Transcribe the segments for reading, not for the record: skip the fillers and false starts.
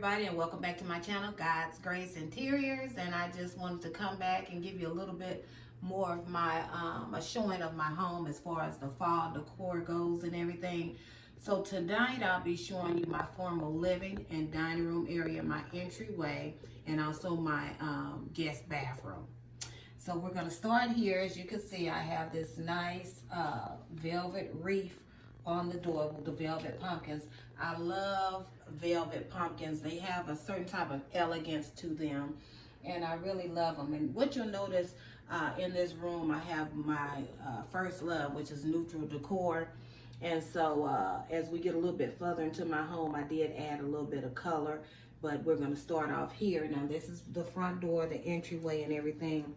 Everybody, and welcome back to my channel, God's Grace Interiors. And I just wanted to come back and give you a little bit more of my a showing of my home as far as the fall decor goes and everything. So tonight I'll be showing you my formal living and dining room area, my entryway, and also my guest bathroom. So we're going to start here. As you can see, I have this nice velvet wreath on the door with the velvet pumpkins. I love velvet pumpkins. They have a certain type of elegance to them, and I really love them. And what you'll notice in this room, I have my first love, which is neutral decor. And so as we get a little bit further into my home, I did add a little bit of color, but we're going to start off here. Now this is the front door, the entryway and everything.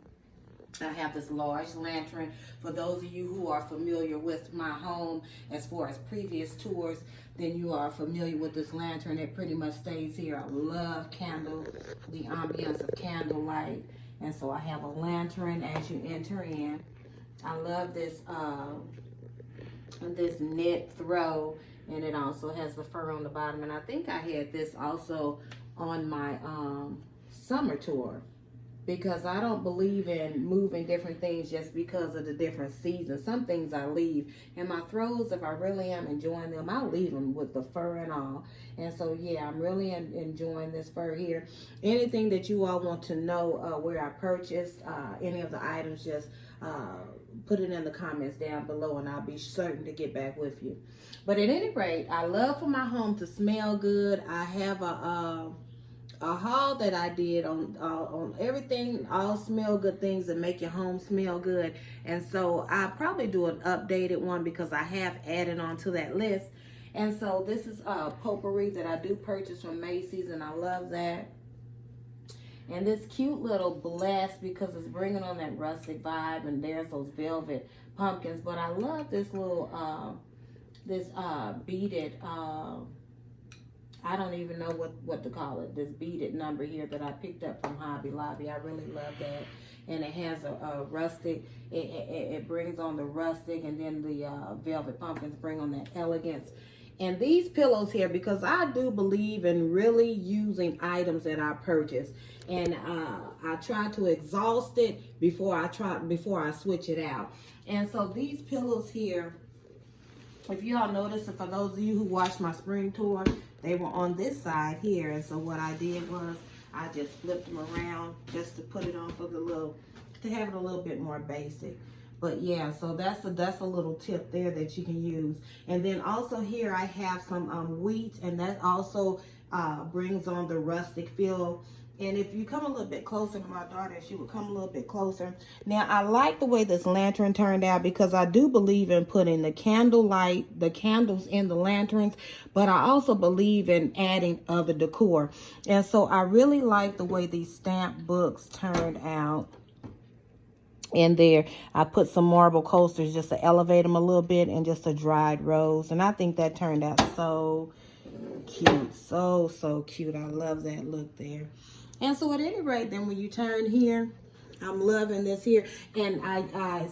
I have this large lantern. For those of you who are familiar with my home as far as previous tours, then you are familiar with this lantern. It pretty much stays here. I love the ambiance of candlelight. And so I have a lantern as you enter in. I love this this net throw, and it also has the fur on the bottom. And I think I had this also on my summer tour, because I don't believe in moving different things just because of the different seasons. Some things I leave. And my throws, if I really am enjoying them, I'll leave them with the fur and all. And so, yeah, I'm really enjoying this fur here. Anything that you all want to know where I purchased any of the items, just put it in the comments down below, and I'll be certain to get back with you. But at any rate, I love for my home to smell good. I have a haul that I did on everything, all smell good things that make your home smell good. And so I'll probably do an updated one because I have added on to that list. And so this is potpourri that I do purchase from Macy's, and I love that. And this cute little blast because it's bringing on that rustic vibe, and there's those velvet pumpkins. But I love this little beaded I don't even know what to call it. This beaded number here that I picked up from Hobby Lobby. I really love that. And it has a rustic, it brings on the rustic, and then the velvet pumpkins bring on that elegance. And these pillows here, because I do believe in really using items that I purchase. And I try to exhaust it before I switch it out. And so these pillows here, if you all notice, and for those of you who watched my spring tour, they were on this side here. And so what I did was I just flipped them around just to put it on for to have it a little bit more basic. But yeah, so that's a little tip there that you can use. And then also here I have some wheat, and that also brings on the rustic feel. And if you come a little bit closer to my daughter, if she would come a little bit closer. Now, I like the way this lantern turned out because I do believe in putting the candles in the lanterns, but I also believe in adding other decor. And so I really like the way these stamp books turned out. In there, I put some marble coasters just to elevate them a little bit, and just a dried rose. And I think that turned out so cute. So cute. I love that look there. And so at any rate, then when you turn here, I'm loving this here. And I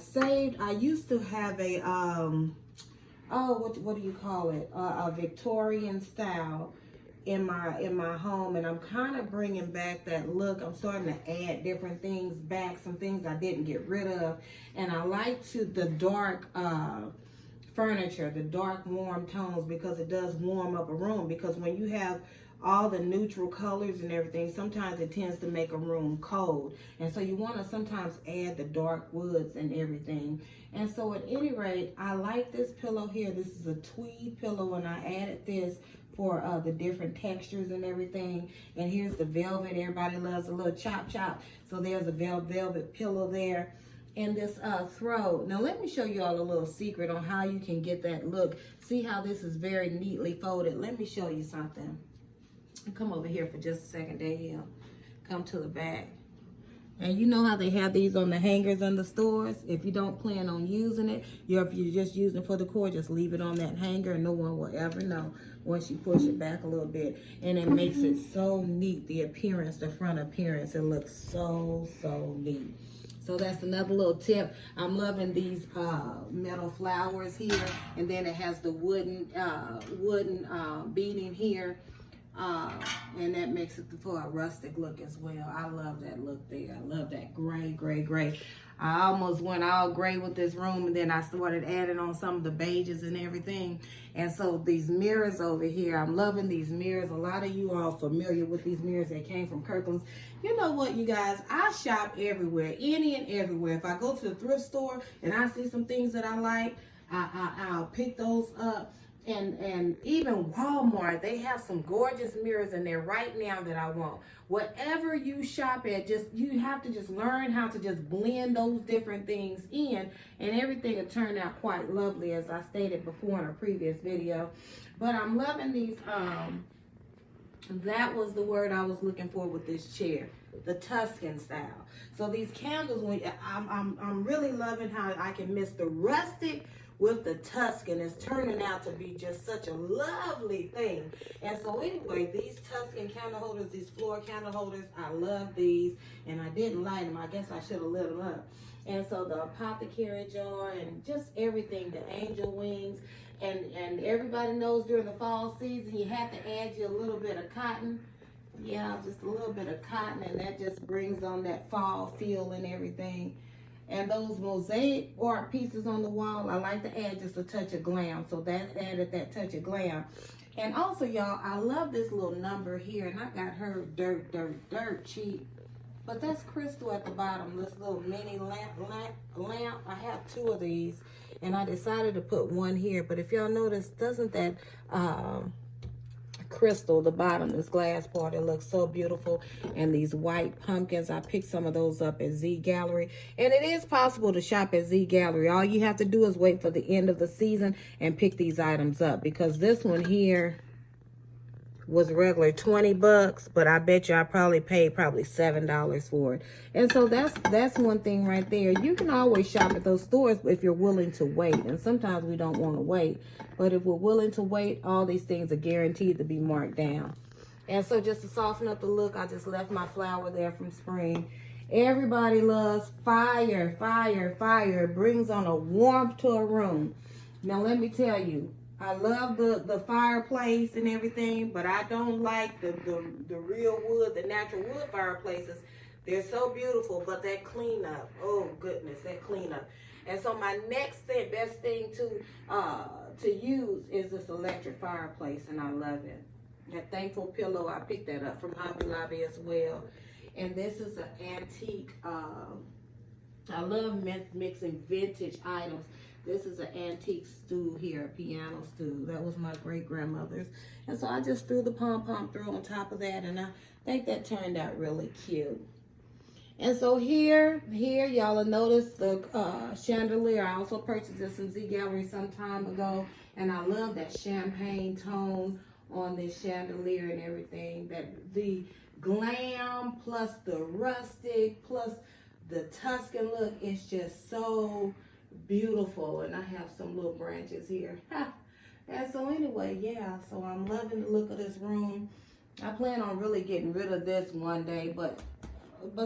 used to have a, what do you call it? A Victorian style in my home. And I'm kind of bringing back that look. I'm starting to add different things back, some things I didn't get rid of. And I like the dark furniture, the dark warm tones, because it does warm up a room. Because when you have all the neutral colors and everything, sometimes it tends to make a room cold. And so you want to sometimes add the dark woods and everything. And so at any rate, I like this pillow here. This is a tweed pillow, and I added this for the different textures and everything. And here's the velvet. Everybody loves a little chop. So there's a velvet pillow there. And this throw. Now let me show you all a little secret on how you can get that look. See how this is very neatly folded. Let me show you something. Come over here for just a second, Danielle. Come to the back. And you know how they have these on the hangers in the stores? If you don't plan on using it, if you're just using it for the decor, just leave it on that hanger and no one will ever know once you push it back a little bit. And it makes it so neat, the appearance, the front appearance. It looks so neat. So that's another little tip. I'm loving these metal flowers here. And then it has the wooden beading here. And that makes it for a rustic look as well. I love that look there. I love that gray, gray, gray. I almost went all gray with this room, and then I started adding on some of the beiges and everything. And so these mirrors over here, I'm loving these mirrors. A lot of you are familiar with these mirrors that came from Kirkland's. You know what, you guys? I shop everywhere, any and everywhere. If I go to the thrift store and I see some things that I like, I'll pick those up. And even Walmart, they have some gorgeous mirrors in there right now that I want. Whatever you shop at, you have to just learn how to just blend those different things in, and everything will turn out quite lovely, as I stated before in a previous video. But I'm loving these. That was the word I was looking for with this chair, the Tuscan style. So these candles, I'm really loving how I can mix the rustic with the Tuscan. Is turning out to be just such a lovely thing. And so anyway, these Tuscan candle holders, these floor candle holders, I love these. And I didn't light them. I guess I should have lit them up. And so the apothecary jar and just everything, the angel wings. And everybody knows during the fall season, you have to add you a little bit of cotton. Yeah, just a little bit of cotton, and that just brings on that fall feel and everything. And those mosaic art pieces on the wall, I like to add just a touch of glam. So that added that touch of glam. And also, y'all, I love this little number here. And I got her dirt cheap. But that's crystal at the bottom. This little mini lamp. I have two of these. And I decided to put one here. But if y'all notice, doesn't that crystal, the bottom, this glass part, it looks so beautiful. And these white pumpkins, I picked some of those up at Z Gallery. And it is possible to shop at Z Gallery. All you have to do is wait for the end of the season and pick these items up, because this one here was regular 20 bucks, but I bet you I probably paid $7 for it. And so that's one thing right there. You can always shop at those stores if you're willing to wait. And sometimes we don't want to wait. But if we're willing to wait, all these things are guaranteed to be marked down. And so just to soften up the look, I just left my flower there from spring. Everybody loves fire, fire, fire. It brings on a warmth to a room. Now let me tell you, I love the fireplace and everything, but I don't like the real wood, the natural wood fireplaces. They're so beautiful, but that cleanup, oh goodness, that cleanup. And so my next best thing to use is this electric fireplace, and I love it. That Thankful pillow, I picked that up from Hobby Lobby as well. And this is an antique. I love mixing vintage items. This is an antique stool here, a piano stool. That was my great-grandmother's. And so I just threw the pom-pom through on top of that, and I think that turned out really cute. And so here y'all will notice the chandelier. I also purchased this in Z Gallery some time ago, and I love that champagne tone on this chandelier and everything. That the glam plus the rustic plus the Tuscan look is just so beautiful. And I have some little branches here. And so anyway, yeah, so I'm loving the look of this room. I plan on really getting rid of this one day, but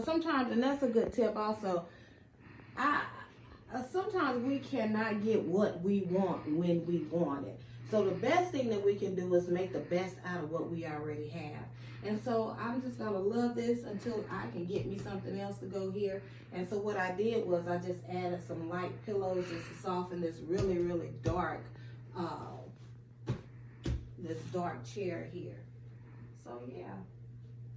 sometimes, and that's a good tip also, sometimes we cannot get what we want when we want it. So the best thing that we can do is make the best out of what we already have. And so I'm just gonna love this until I can get me something else to go here. And so what I did was I just added some light pillows just to soften this really, really dark, this dark chair here. So yeah.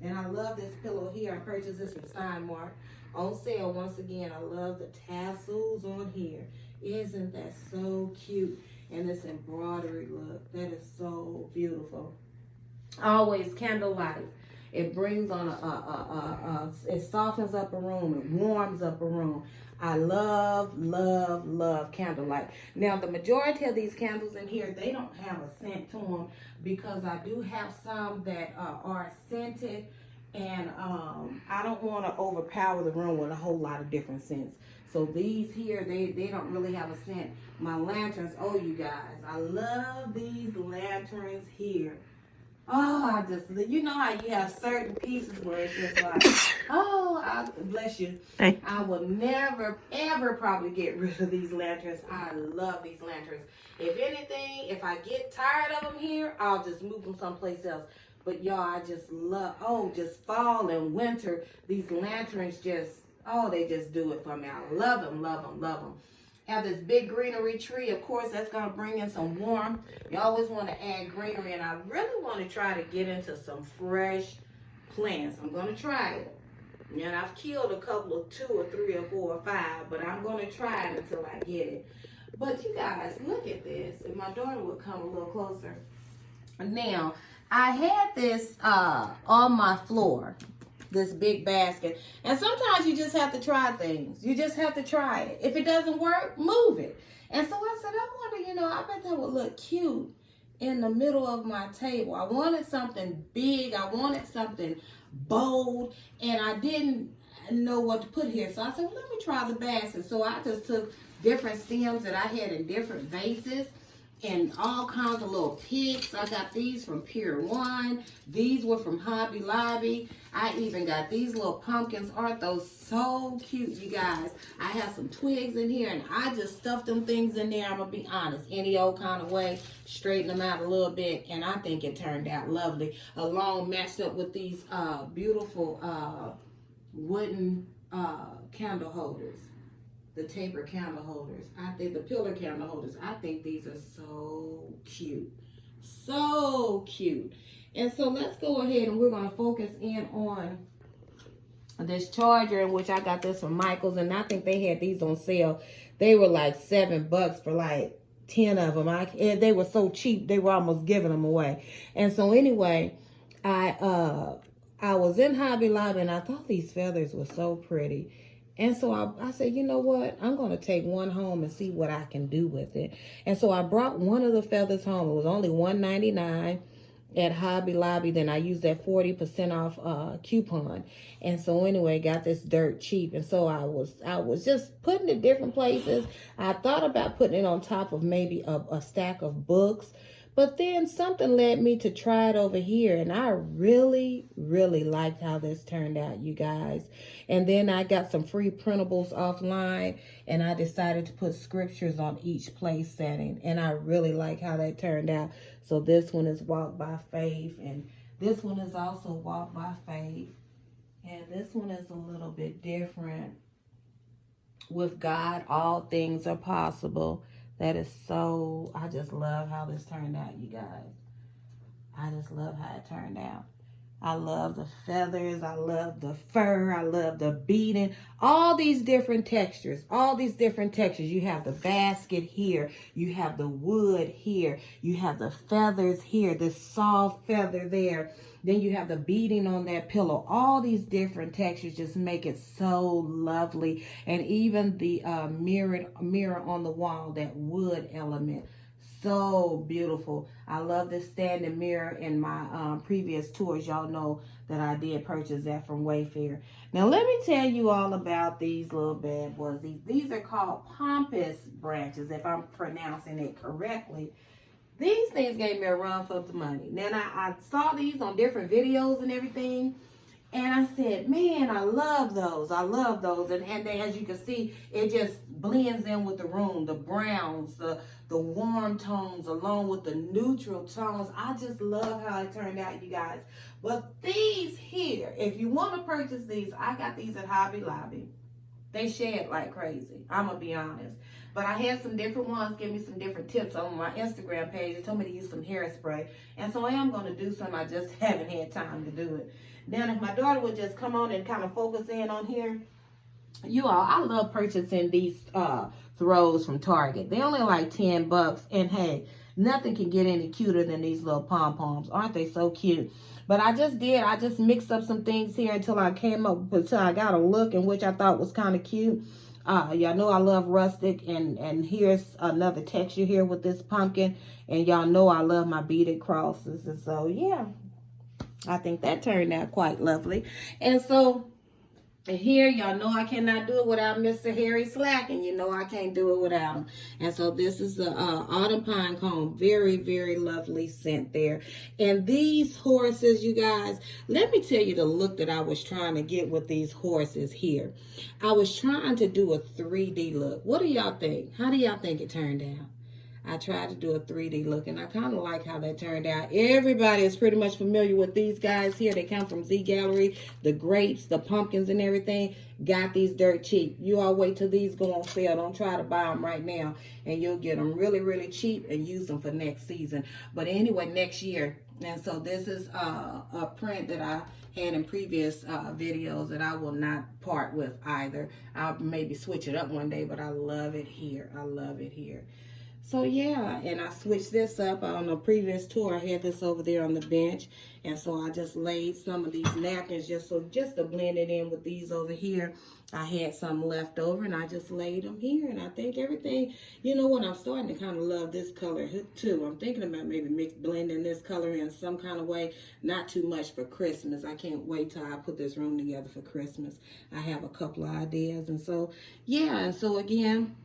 And I love this pillow here. I purchased this from Steinmart on sale once again. I love the tassels on here. Isn't that so cute? And this embroidery look, that is so beautiful. Always candlelight. It brings on it softens up a room. It warms up a room. I love, love, love candlelight. Now, the majority of these candles in here, they don't have a scent to them, because I do have some that are scented, and I don't want to overpower the room with a whole lot of different scents. So these here, they don't really have a scent. My lanterns, oh, you guys, I love these lanterns here. Oh, you know how you have certain pieces where it's just like, oh, bless you. Hey. I will never, ever probably get rid of these lanterns. I love these lanterns. If anything, if I get tired of them here, I'll just move them someplace else. But y'all, I just love, oh, just fall and winter. These lanterns just, oh, they just do it for me. I love them, love them, love them. Have this big greenery tree. Of course, that's going to bring in some warmth. You always want to add greenery. And I really want to try to get into some fresh plants. I'm going to try it. And I've killed a couple of 2 or 3 or 4 or 5. But I'm going to try it until I get it. But you guys, look at this. If my daughter would come a little closer. Now, I had this on my floor, this big basket. And sometimes you just have to try things. You just have to try it. If it doesn't work, move it. And so I said, I wonder, I bet that would look cute in the middle of my table. I wanted something big. I wanted something bold. And I didn't know what to put here. So I said, well, let me try the basket. So I just took different stems that I had in different vases. And all kinds of little picks. I got these from Pier 1. These were from Hobby Lobby. I even got these little pumpkins. Aren't those so cute, you guys? I have some twigs in here, and I just stuffed them things in there. I'm going to be honest. Any old kind of way. Straighten them out a little bit. And I think it turned out lovely. Along matched up with these beautiful wooden candle holders. The taper candle holders. I think the pillar candle holders. I think these are so cute. So cute. And so let's go ahead and we're going to focus in on this charger, in which I got this from Michael's. And I think they had these on sale. They were like $7 for like 10 of them. And they were so cheap, they were almost giving them away. And so anyway, I was in Hobby Lobby and I thought these feathers were so pretty. And so I said, you know what? I'm going to take one home and see what I can do with it. And so I brought one of the feathers home. It was only $1.99 at Hobby Lobby. Then I used that 40% off coupon. And so anyway, got this dirt cheap. And so I was just putting it different places. I thought about putting it on top of maybe a stack of books. But then something led me to try it over here. And I really, really liked how this turned out, you guys. And then I got some free printables offline. And I decided to put scriptures on each place setting. And I really like how that turned out. So this one is Walk by Faith. And this one is also Walk by Faith. And this one is a little bit different. With God, all things are possible. That is so, I just love how this turned out, you guys. I just love how it turned out. I love the feathers. I love the fur. I love the beading. All these different textures. All these different textures. You have the basket here. You have the wood here. You have the feathers here. This soft feather there. Then you have the beading on that pillow. All these different textures just make it so lovely. And even the mirror on the wall, that wood element. So beautiful. I love this standing mirror. In my previous tours, y'all know that I did purchase that from Wayfair. Now let me tell you all about these little bad boys. These are called pampas branches, if I'm pronouncing it correctly. These things gave me a run for the money. Then I saw these on different videos and everything. And I said, man, I love those. I love those. And then as you can see, it just blends in with the room. The browns, the warm tones, along with the neutral tones. I just love how it turned out, you guys. But these here, if you want to purchase these, I got these at Hobby Lobby. They shed like crazy. I'm going to be honest. But I had some different ones give me some different tips on my Instagram page. They told me to use some hairspray. And so I am going to do some. I just haven't had time to do it. Now, if my daughter would just come on and kind of focus in on here. You all, I love purchasing these throws from Target. They only like $10. And hey, nothing can get any cuter than these little pom-poms. Aren't they so cute? But I just mixed up some things here until I got a look in which I thought was kind of cute. Y'all know I love rustic, and here's another texture here with this pumpkin. And y'all know I love my beaded crosses. And so, yeah, I think that turned out quite lovely. And so here, y'all know I cannot do it without Mr. Harry Slack, and you know I can't do it without him. And so this is the Autumn Pine Cone. Very, very lovely scent there. And these horses, you guys, let me tell you the look that I was trying to get with these horses here. I was trying to do a 3D look. What do y'all think? How do y'all think it turned out? I tried to do a 3D look, and I kind of like how that turned out. Everybody is pretty much familiar with these guys here. They come from Z Gallery. The grapes, the pumpkins, and everything. Got these dirt cheap. You all wait till these go on sale. Don't try to buy them right now, and you'll get them really, really cheap and use them for next season. But anyway, next year. And so this is a print that I had in previous videos that I will not part with either. I'll maybe switch it up one day, but I love it here. I love it here. So yeah, and I switched this up on a previous tour. I had this over there on the bench, and so I just laid some of these napkins just to blend it in with these over here. I had some left over, and I just laid them here, and I think everything, you know what, I'm starting to kind of love this color too. I'm thinking about maybe blending this color in some kind of way, not too much for Christmas. I can't wait till I put this room together for Christmas. I have a couple of ideas, and so yeah, and so again,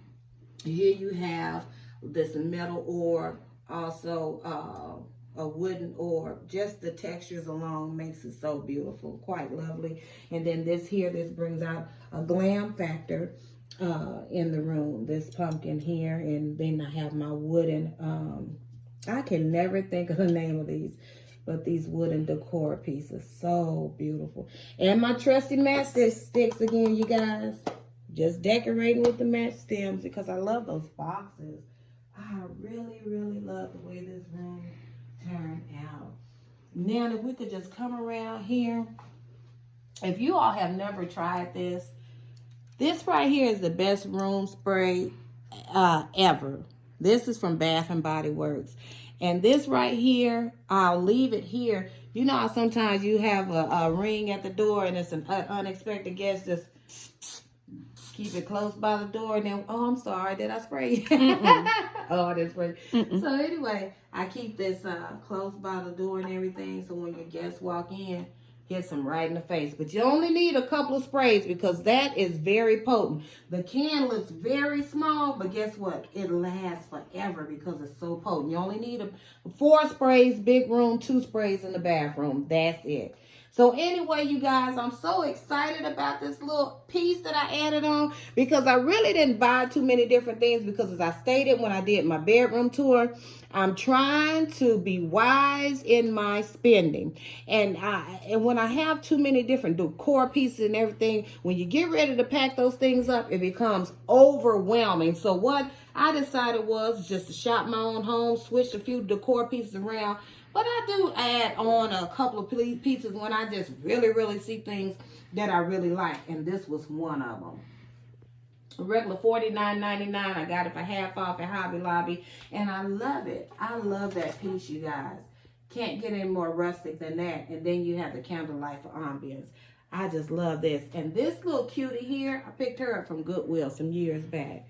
here you have this metal orb, also a wooden orb. Just the textures alone makes it so beautiful, quite lovely. And then this brings out a glam factor in the room, this pumpkin here. And then I have my wooden, I can never think of the name of these, but these wooden decor pieces, so beautiful. And my trusty matchsticks again, you guys. Just decorating with the match stems because I love those boxes. I really, really love the way this room turned out. Now, if we could just come around here. If you all have never tried this right here is the best room spray ever. This is from Bath and Body Works. And this right here, I'll leave it here. You know how sometimes you have a ring at the door and it's an unexpected guest, just keep it close by the door, and then, oh, I'm sorry, did I spray? Oh, I didn't spray. So anyway, I keep this close by the door and everything, so when your guests walk in, hits them right in the face. But you only need a couple of sprays because that is very potent. The can looks very small, but guess what? It lasts forever because it's so potent. You only need 4 sprays, big room, 2 sprays in the bathroom. That's it. So anyway, you guys, I'm so excited about this little piece that I added on because I really didn't buy too many different things because as I stated when I did my bedroom tour, I'm trying to be wise in my spending. And when I have too many different decor pieces and everything, when you get ready to pack those things up, it becomes overwhelming. So what I decided was just to shop my own home, switch a few decor pieces around. But I do add on a couple of pieces when I just really, really see things that I really like. And this was one of them. A regular $49.99. I got it for half off at Hobby Lobby. And I love it. I love that piece, you guys. Can't get any more rustic than that. And then you have the candlelight for ambience. I just love this. And this little cutie here, I picked her up from Goodwill some years back.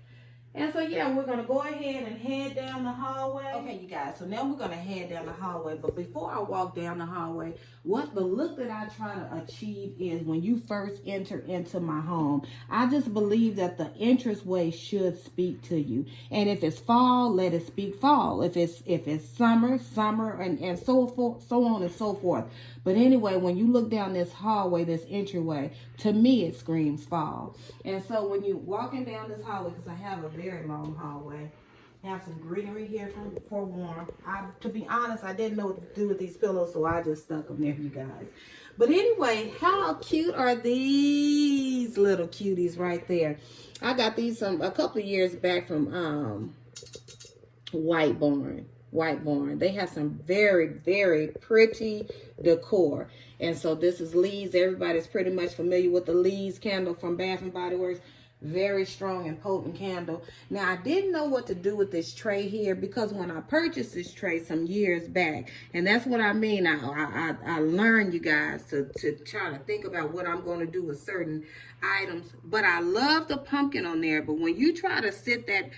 And so, yeah, we're going to go ahead and head down the hallway. Okay, you guys, so now we're going to head down the hallway. But before I walk down the hallway, what the look that I try to achieve is when you first enter into my home, I just believe that the entranceway should speak to you. And if it's fall, let it speak fall. If it's summer, and so on and so forth. But anyway, when you look down this hallway, this entryway, to me it screams fall. And so when you're walking down this hallway, because I have a very long hallway, have some greenery here for warm. To be honest, I didn't know what to do with these pillows, so I just stuck them there, you guys. But anyway, how cute are these little cuties right there? I got these a couple of years back from White Barn. They have some very, very pretty decor. And so this is Lee's. Everybody's pretty much familiar with the Lee's candle from Bath and Body Works. Very strong and potent candle. Now, I didn't know what to do with this tray here because when I purchased this tray some years back, and that's what I mean, I learned, you guys, to try to think about what I'm going to do with certain items. But I love the pumpkin on there. But when you try to sit that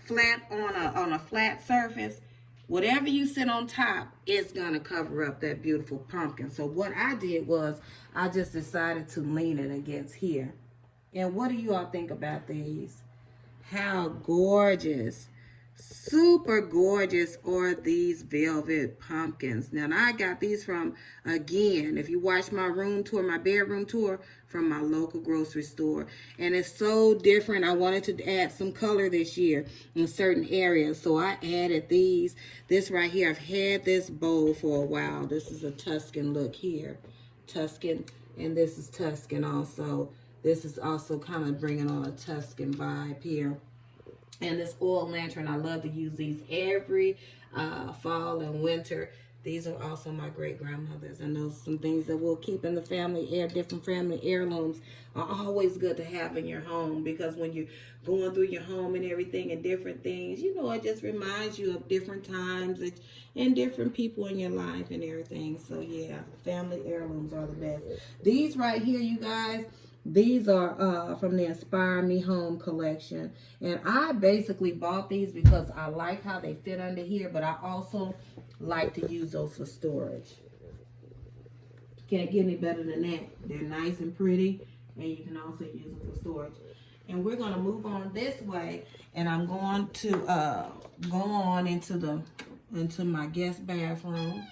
flat on a flat surface, whatever you sit on top is going to cover up that beautiful pumpkin. So what I did was I just decided to lean it against here. And what do you all think about these? How gorgeous. Super gorgeous are these velvet pumpkins. Now, I got these from, again, if you watch my room tour, my bedroom tour, from my local grocery store. And it's so different. I wanted to add some color this year in certain areas. So I added these. This right here, I've had this bowl for a while. This is a Tuscan look here. Tuscan. And this is Tuscan also. This is also kind of bringing on a Tuscan vibe here. And this oil lantern, I love to use these every fall and winter. These are also my great grandmother's, and those some things that we'll keep in the family. Different family heirlooms are always good to have in your home, because when you're going through your home and everything and different things, you know, it just reminds you of different times and different people in your life and everything. So yeah, family heirlooms are the best. These right here, you guys. These are from the Inspire Me Home collection. And I basically bought these because I like how they fit under here, but I also like to use those for storage. Can't get any better than that. They're nice and pretty, and you can also use them for storage. And we're going to move on this way, and I'm going to go on into my guest bathroom.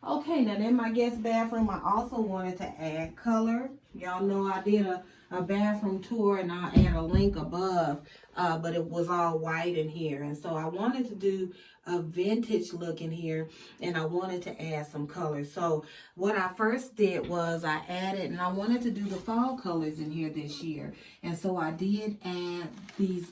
Okay, now in my guest bathroom, I also wanted to add color. Y'all know I did a bathroom tour, and I'll add a link above, but it was all white in here. And so I wanted to do a vintage look in here, and I wanted to add some color. So what I first did was I added, and I wanted to do the fall colors in here this year. And so I did add these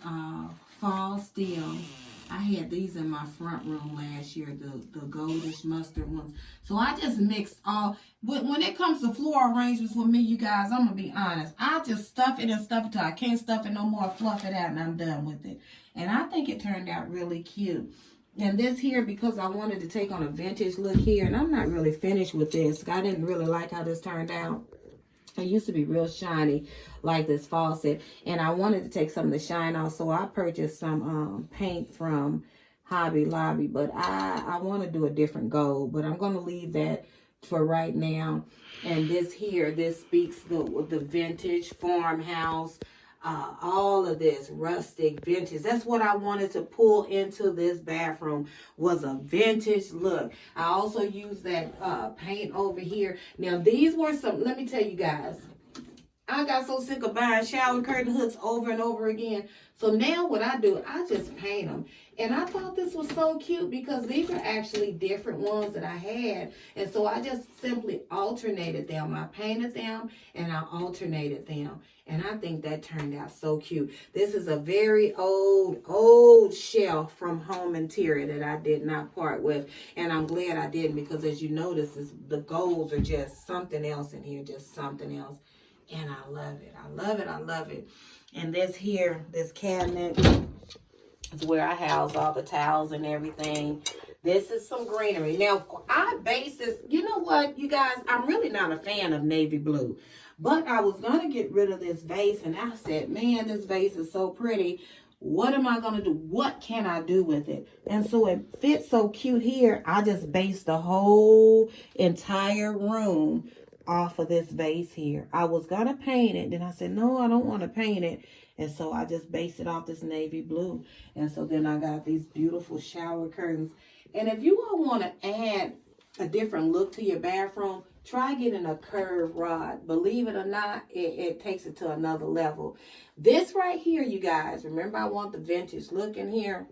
fall stems. I had these in my front room last year, the goldish mustard ones. So I just mixed all. When it comes to floral arrangements with me, you guys, I'm going to be honest. I just stuff it and stuff it till I can't stuff it no more, fluff it out, and I'm done with it. And I think it turned out really cute. And this here, because I wanted to take on a vintage look here, and I'm not really finished with this. I didn't really like how this turned out. It used to be real shiny like this faucet, and I wanted to take some of the shine off, so I purchased some paint from Hobby Lobby, but I want to do a different gold, but I'm going to leave that for right now. And this here, this speaks the vintage farmhouse, all of this rustic vintage. That's what I wanted to pull into this bathroom, was a vintage look. I also used that paint over here. Now these were some, let me tell you guys, I got so sick of buying shower curtain hooks over and over again. So now what I do, I just paint them. And I thought this was so cute because these are actually different ones that I had. And so I just simply alternated them. I painted them and I alternated them. And I think that turned out so cute. This is a very old shelf from Home Interior that I did not part with. And I'm glad I didn't, because as you notice, the golds are just something else in here, just something else. And I love it. I love it. I love it. And this here, this cabinet is where I house all the towels and everything. This is some greenery. Now, I base this, you know what, you guys, I'm really not a fan of navy blue. But I was going to get rid of this vase, and I said, man, this vase is so pretty. What am I going to do? What can I do with it? And so it fits so cute here. I just based the whole entire room off of this vase here. I was going to paint it. Then I said, no, I don't want to paint it. And so I just based it off this navy blue. And so then I got these beautiful shower curtains. And if you all want to add a different look to your bathroom, try getting a curved rod. Believe it or not, it takes it to another level. This right here, you guys, remember I want the vintage look in here.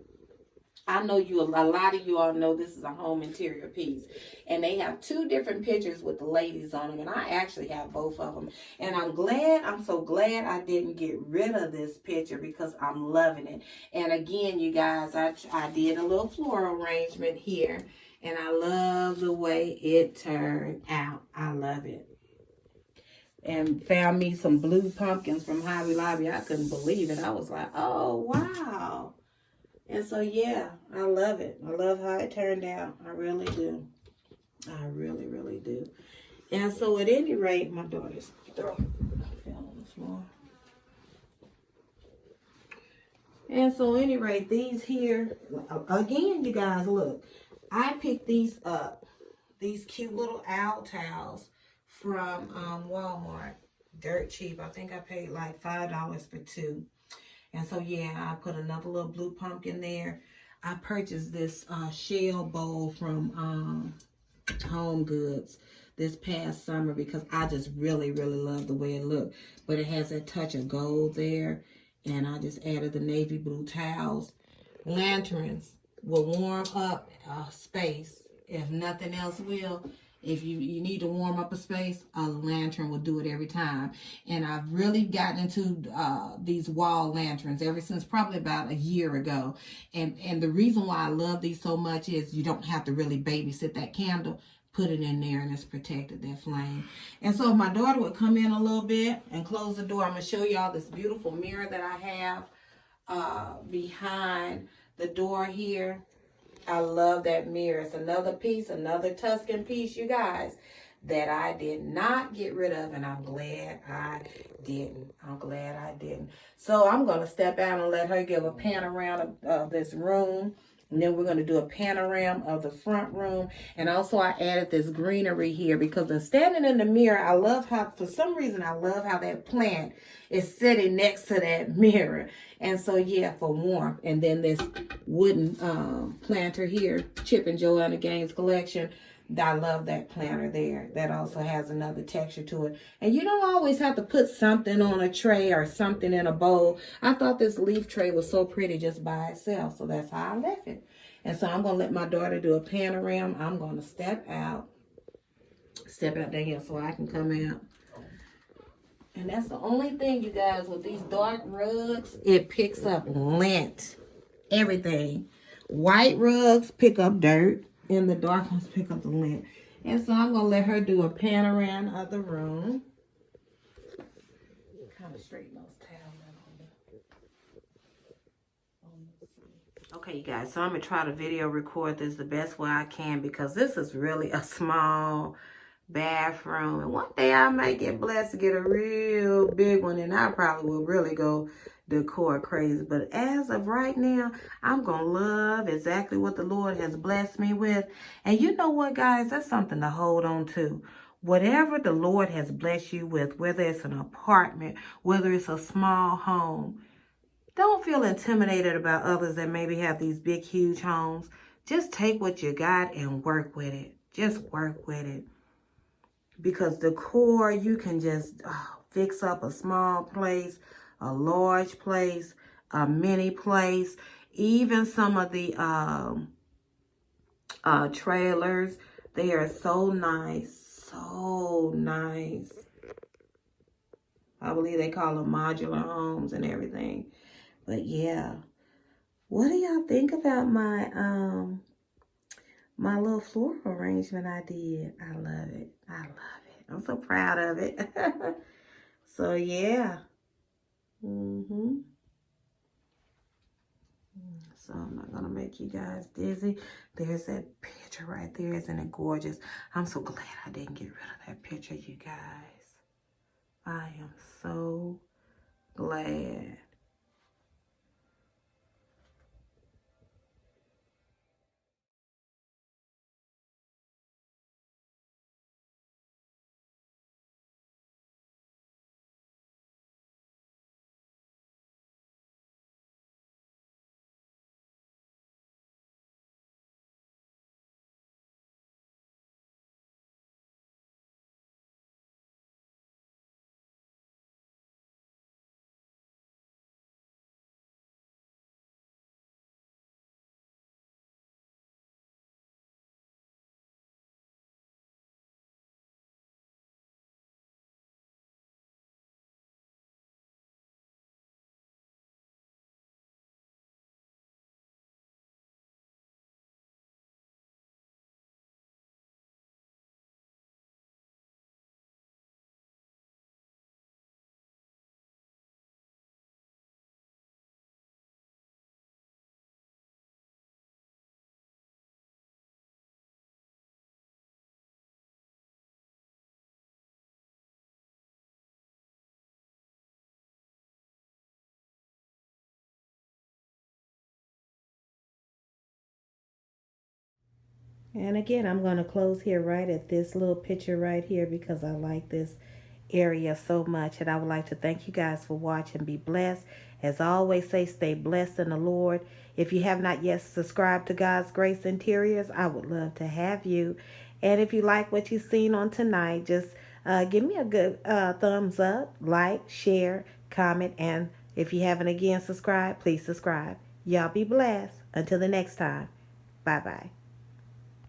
I know a lot of you all know this is a Home Interior piece. And they have two different pictures with the ladies on them. And I actually have both of them. And I'm so glad I didn't get rid of this picture, because I'm loving it. And again, you guys, I did a little floral arrangement here. And I love the way it turned out. I love it. And found me some blue pumpkins from Hobby Lobby. I couldn't believe it. I was like, oh, wow. And so, yeah, I love it. I love how it turned out. I really do. I really, really do. And so, at any rate, my daughter's throat fell on the floor. And so, at any rate, these here, again, you guys, look. I picked these up. These cute little owl towels from Walmart. Dirt cheap. I think I paid like $5 for two. And so, yeah, I put another little blue pumpkin there. I purchased this shell bowl from Home Goods this past summer because I just really love the way it looked. But it has a touch of gold there. And I just added the navy blue towels. Lanterns will warm up a space. If nothing else will. If you need to warm up a space, a lantern will do it every time. And I've really gotten into these wall lanterns ever since probably about a year ago. And the reason why I love these so much is you don't have to really babysit that candle. Put it in there and it's protected, that flame. And so if my daughter would come in a little bit and close the door, I'm going to show y'all this beautiful mirror that I have behind the door here. I love that mirror. It's another piece, another Tuscan piece, you guys, that I did not get rid of, and I'm glad I didn't. I'm glad I didn't. So I'm going to step out and let her give a panorama of this room. And then we're going to do a panorama of the front room. And also I added this greenery here because in standing in the mirror, I love how, for some reason, I love how that plant is sitting next to that mirror. And so, yeah, for warmth. And then this wooden planter here, Chip and Joanna Gaines collection. I love that planter there. That also has another texture to it. And you don't always have to put something on a tray or something in a bowl. I thought this leaf tray was so pretty just by itself. So that's how I left it. And so I'm going to let my daughter do a panorama. I'm going to step out there here so I can come out. And that's the only thing, you guys, with these dark rugs, it picks up lint. Everything. White rugs pick up dirt. And the dark ones pick up the lint. And so I'm going to let her do a panorama of the room. Kind of straighten those towels out. Okay, you guys. So I'm going to try to video record this the best way I can because this is really a small bathroom. And one day I might get blessed to get a real big one. And I probably will really go decor crazy. But as of right now, I'm going to love exactly what the Lord has blessed me with. And you know what, guys? That's something to hold on to. Whatever the Lord has blessed you with, whether it's an apartment, whether it's a small home, don't feel intimidated about others that maybe have these big, huge homes. Just take what you got and work with it. Just work with it. Because decor, you can just fix up a small place, a large place, a mini place, even some of the trailers. They are so nice, so nice. I believe they call them modular homes and everything. But yeah, what do y'all think about my my little floral arrangement I did? I love it. I love it. I'm so proud of it. So yeah. So I'm not gonna make you guys dizzy. There's that picture right there. Isn't it gorgeous? I'm so glad I didn't get rid of that picture, you guys. I am so glad. And again, I'm going to close here right at this little picture right here because I like this area so much. And I would like to thank you guys for watching. Be blessed. As I always say, stay blessed in the Lord. If you have not yet subscribed to God's Grace Interiors, I would love to have you. And if you like what you've seen on tonight, just give me a good thumbs up, like, share, comment, and if you haven't again subscribed, please subscribe. Y'all be blessed. Until the next time. Bye-bye.